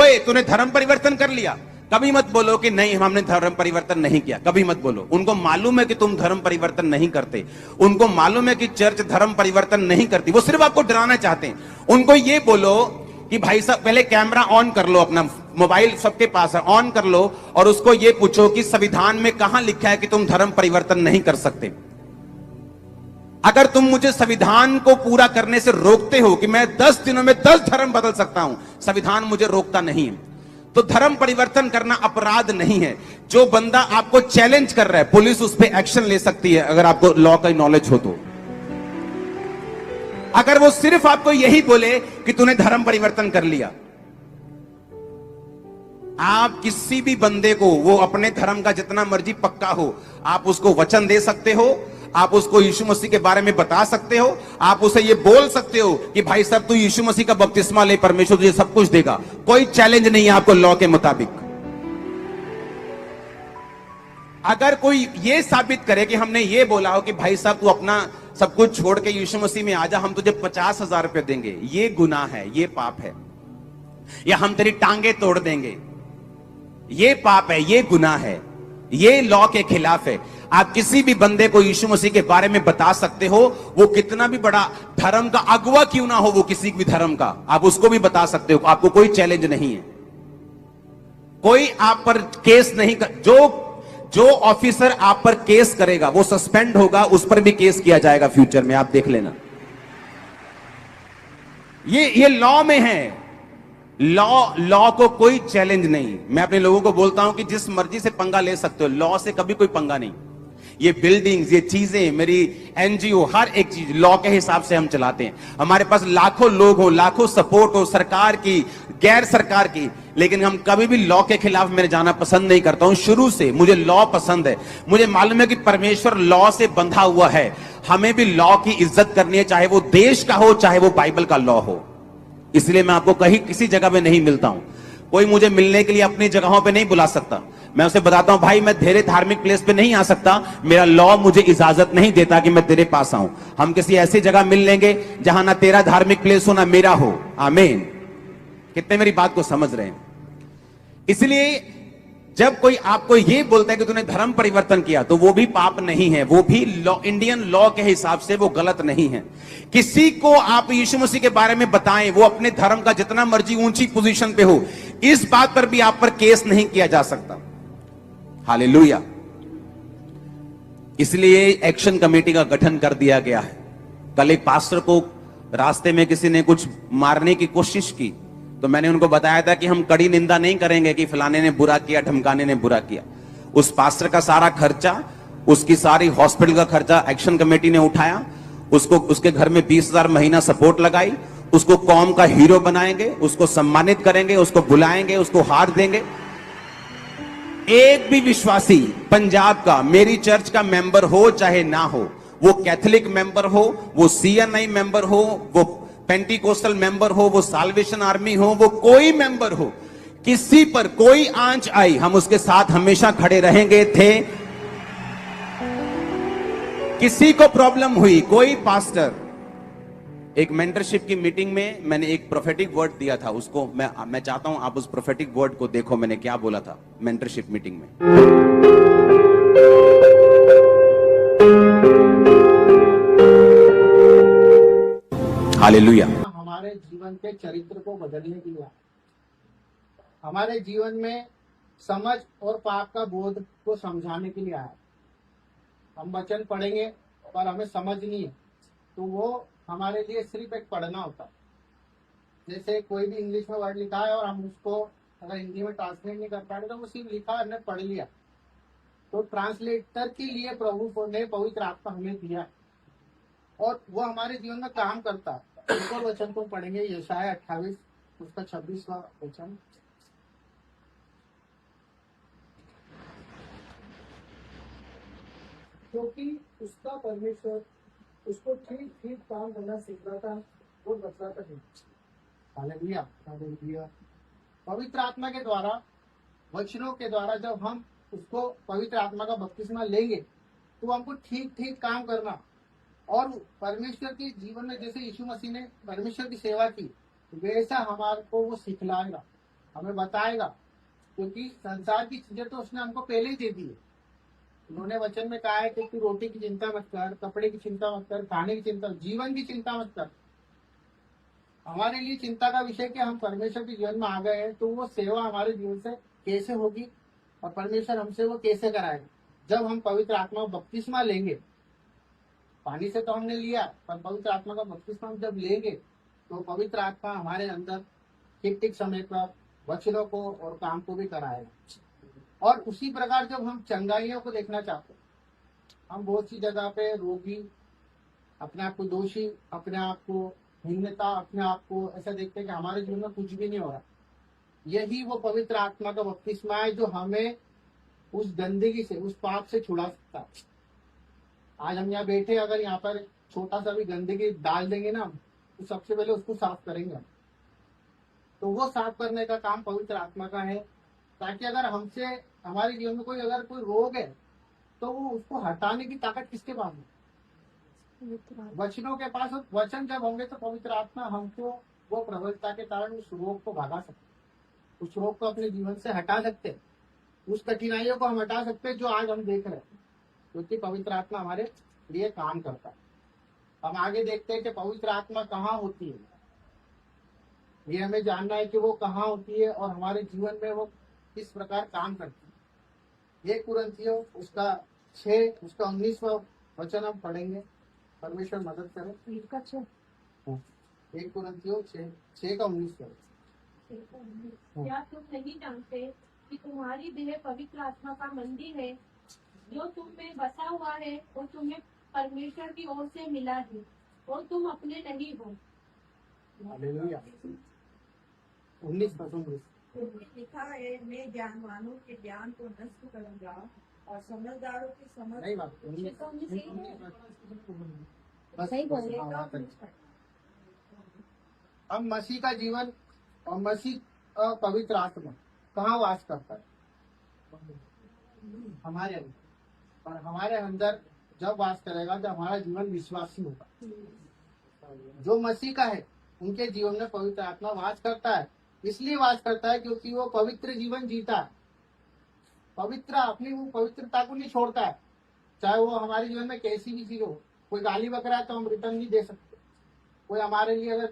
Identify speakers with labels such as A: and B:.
A: ओए तूने धर्म परिवर्तन कर लिया। कभी मत बोलो कि नहीं हमने धर्म परिवर्तन नहीं किया, कभी मत बोलो। उनको मालूम है कि तुम धर्म परिवर्तन नहीं करते, उनको मालूम है कि चर्च धर्म परिवर्तन नहीं करती, वो सिर्फ आपको डराना चाहते हैं। उनको ये बोलो कि भाई साहब पहले कैमरा ऑन कर लो, अपना मोबाइल सबके पास है, ऑन कर लो और उसको ये पूछो कि संविधान में कहां लिखा है कि तुम धर्म परिवर्तन नहीं कर सकते। अगर तुम मुझे संविधान को पूरा करने से रोकते हो कि मैं 10 दिनों में 10 धर्म बदल सकता हूं, संविधान मुझे रोकता नहीं है, तो धर्म परिवर्तन करना अपराध नहीं है। जो बंदा आपको चैलेंज कर रहा है, पुलिस उस पर एक्शन ले सकती है अगर आपको लॉ का नॉलेज हो तो। अगर वो सिर्फ आपको यही बोले कि तूने धर्म परिवर्तन कर लिया, आप किसी भी बंदे को, वो अपने धर्म का जितना मर्जी पक्का हो, आप उसको वचन दे सकते हो, आप उसको यीशु मसीह के बारे में बता सकते हो, आप उसे ये बोल सकते हो कि भाई साहब तू यीशु मसीह का बपतिस्मा ले, परमेश्वर तुझे सब कुछ देगा। कोई चैलेंज नहीं है आपको लॉ के मुताबिक। अगर कोई ये साबित करे कि हमने ये बोला हो कि भाई साहब तू अपना सब कुछ छोड़ के यीशु मसीह में आजा, हम तुझे 50,000 रुपए देंगे, ये गुनाह है, ये पाप है। या हम तेरी टांगे तोड़ देंगे, ये पाप है, ये गुनाह है, ये लॉ के खिलाफ है। आप किसी भी बंदे को यीशु मसीह के बारे में बता सकते हो, वो कितना भी बड़ा धर्म का अगुवा क्यों ना हो, वो किसी भी धर्म का, आप उसको भी बता सकते हो, आपको कोई चैलेंज नहीं है। कोई आप पर केस नहीं कर, जो ऑफिसर आप पर केस करेगा वो सस्पेंड होगा, उस पर भी केस किया जाएगा फ्यूचर में, आप देख लेना। ये लॉ में है। लॉ को कोई चैलेंज नहीं। मैं अपने लोगों को बोलता हूं कि जिस मर्जी से पंगा ले सकते हो, लॉ से कभी कोई पंगा नहीं। ये बिल्डिंग्स, ये चीजें, मेरी एनजीओ, हर एक चीज लॉ के हिसाब से हम चलाते हैं। हमारे पास लाखों लोग हो, लाखों सपोर्ट हो, सरकार की, गैर सरकार की, लेकिन हम कभी भी लॉ के खिलाफ मैं जाना पसंद नहीं करता हूं। शुरू से मुझे लॉ पसंद है। मुझे मालूम है कि परमेश्वर लॉ से बंधा हुआ है। हमें भी लॉ की इज्जत करनी है, चाहे वो देश का हो, चाहे वो बाइबल का लॉ हो। इसलिए मैं आपको कहीं किसी जगह में नहीं मिलता हूं। कोई मुझे मिलने के लिए अपनी जगहों पे नहीं बुला सकता। मैं उसे बताता हूं भाई मैं तेरे धार्मिक प्लेस पे नहीं आ सकता, मेरा लॉ मुझे इजाजत नहीं देता कि मैं तेरे पास आऊं। हम किसी ऐसी जगह मिल लेंगे जहां ना तेरा धार्मिक प्लेस हो ना मेरा हो। आमीन। कितने मेरी बात को समझ रहे हैं? इसलिए जब कोई आपको यह बोलता है कि तूने धर्म परिवर्तन किया, तो वो भी पाप नहीं है, वो भी लॉ, इंडियन लॉ के हिसाब से वो गलत नहीं है। किसी को आप यीशु मसीह के बारे में बताएं, वो अपने धर्म का जितना मर्जी ऊंची पोजीशन पे हो, इस बात पर भी आप पर केस नहीं किया जा सकता। हालेलुया। इसलिए एक्शन कमेटी का गठन कर दिया गया है। कल एक पास्टर को रास्ते में किसी ने कुछ मारने की कोशिश की, तो मैंने उनको बताया था कि हम कड़ी निंदा नहीं करेंगे कि फलाने ने बुरा किया, ढमकाने ने बुरा किया। उस पास्टर का सारा खर्चा, उसकी सारी हॉस्पिटल का खर्चा एक्शन कमेटी ने उठाया। उसको, उसके घर में 20,000 महीना सपोर्ट लगाई। उसको कौम का हीरो बनाएंगे, उसको सम्मानित करेंगे, उसको बुलाएंगे, उसको हार देंगे। एक भी विश्वासी पंजाब का मेरी चर्च का मेंबर हो चाहे ना हो, वो कैथोलिक मेंबर हो, वो सीएनआई मेंबर हो, वो पेंटिकोस्टल मेंबर हो, वो साल्वेशन आर्मी हो, वो कोई मेंबर हो, किसी पर कोई आंच आई, हम उसके साथ हमेशा खड़े रहेंगे थे। किसी को प्रॉब्लम हुई, कोई पास्टर, एक मेंटरशिप की मीटिंग में मैंने एक प्रोफेटिक वर्ड दिया था, उसको मैं चाहता हूं आप उस प्रोफेटिक वर्ड को देखो, मैंने क्या बोला था मेंटरशिप मीटिंग में। हालेलुया।
B: हमारे जीवन के चरित्र को बदलने के लिए, हमारे जीवन में समझ और पाप का बोध को समझाने के लिए आया। हम वचन पढ़ेंगे पर हमें समझ नहीं है, तो वो हमारे लिए सिर्फ एक पढ़ना होता है। जैसे कोई भी इंग्लिश में वर्ड लिखा है और हम उसको अगर हिंदी में ट्रांसलेट नहीं कर पा रहे, तो वो सिर्फ लिखा हमने पढ़ लिया। तो ट्रांसलेटर के लिए प्रभु ने पवित्र आत्मा हमें दिया और वो हमारे जीवन में काम करता है। एक और वचन को पढ़ेंगे, यशाया 28 उसका 26वां वचन। क्योंकि उसका परमेश्वर उसको ठीक ठीक काम करना सिखाता और बतलाता है। Hallelujah, hallelujah. पवित्र आत्मा के द्वारा, वचनों के द्वारा जब हम उसको पवित्र आत्मा का बपतिस्मा लेंगे, तो हमको ठीक ठीक काम करना और परमेश्वर के जीवन में जैसे यीशु मसीह ने परमेश्वर की सेवा की, वैसा हमारे को वो सिखलाएगा। हमें बताएगा, क्योंकि संसार की चीजें तो उसने हमको पहले ही दे दी है। उन्होंने वचन में कहा है कि तू रोटी की चिंता मत कर, कपड़े की चिंता मत कर, खाने की चिंता, जीवन की चिंता मत कर। हमारे लिए चिंता का विषय कि हम परमेश्वर के जीवन में आ गए हैं, तो वो सेवा हमारे जीवन से कैसे होगी और परमेश्वर हमसे वो कैसे कराएगा। जब हम पवित्र आत्मा का बपतिस्मा लेंगे, पानी से तो हमने लिया, पर पवित्र आत्मा का बपतिस्मा हम जब लेंगे तो पवित्र आत्मा हमारे अंदर ठीक ठीक समय पर वचनों को और काम को भी कराएगा। और उसी प्रकार जब हम चंगाइयों को देखना चाहते हैं, हम बहुत सी जगह पे रोगी, अपने आप को दोषी, अपने आप को हीनता, अपने आप को ऐसा देखते हैं कि हमारे जीवन में कुछ भी नहीं हो रहा। यही वो पवित्र आत्मा का बपतिस्मा है जो हमें उस गंदगी से, उस पाप से छुड़ा सकता है। आज हम यहाँ बैठे, अगर यहाँ पर छोटा सा भी गंदगी डाल देंगे ना, तो सबसे पहले उसको साफ करेंगे। तो वो साफ करने का काम पवित्र आत्मा का है, ताकि अगर हमसे, हमारे जीवन में अगर कोई रोग है, तो वो उसको हटाने की ताकत किसके पास है? वचनों के पास। वचन जब होंगे तो पवित्र आत्मा हमको वो प्रबलता के कारण उस रोग को भगा सकते, उस रोग को अपने जीवन से हटा सकते, उस कठिनाइयों को हम हटा सकते जो आज हम देख रहे हैं, क्योंकि पवित्र आत्मा हमारे लिए काम करता है। हम आगे देखते हैं कि पवित्र आत्मा कहाँ होती है। ये हमें जानना है कि वो कहाँ होती है और हमारे जीवन में वो किस प्रकार काम करती है। 1 कुरिन्थियों उसका 6 उसका 19वां वचन हम पढ़ेंगे। परमेश्वर मदद करे। 1 कुरिन्थियों 6 का 19 करें।
C: क्या तुम नहीं जानते कि तुम्हारी देह पवित्र आत्मा का मंदिर है, जो तुम में बसा हुआ है और तुम्हें परमेश्वर की ओर से मिला है, और तुम अपने नहीं हो।
B: हालेलुया। 19
D: लिखा है, मैं ज्ञानवानों के ज्ञान को नष्ट करूंगा और समझदारों की समझ
B: नहीं बात
C: सही बोल रहे
B: बस। अब मसीह का जीवन और मसीह का पवित्र आत्मा कहाँ वास करता है? हमारे अंदर। और हमारे अंदर जब वास करेगा तो हमारा जीवन विश्वासी होगा। जो मसीह का है उनके जीवन में पवित्र आत्मा वास करता है। इसलिए वास करता है क्योंकि वो पवित्र जीवन जीता है। पवित्र अपनी वो पवित्रता को नहीं छोड़ता है, चाहे वो हमारे जीवन में कैसी भी चीज हो। कोई गाली बक रहा है तो हम रिटर्न नहीं दे सकते। कोई हमारे लिए अगर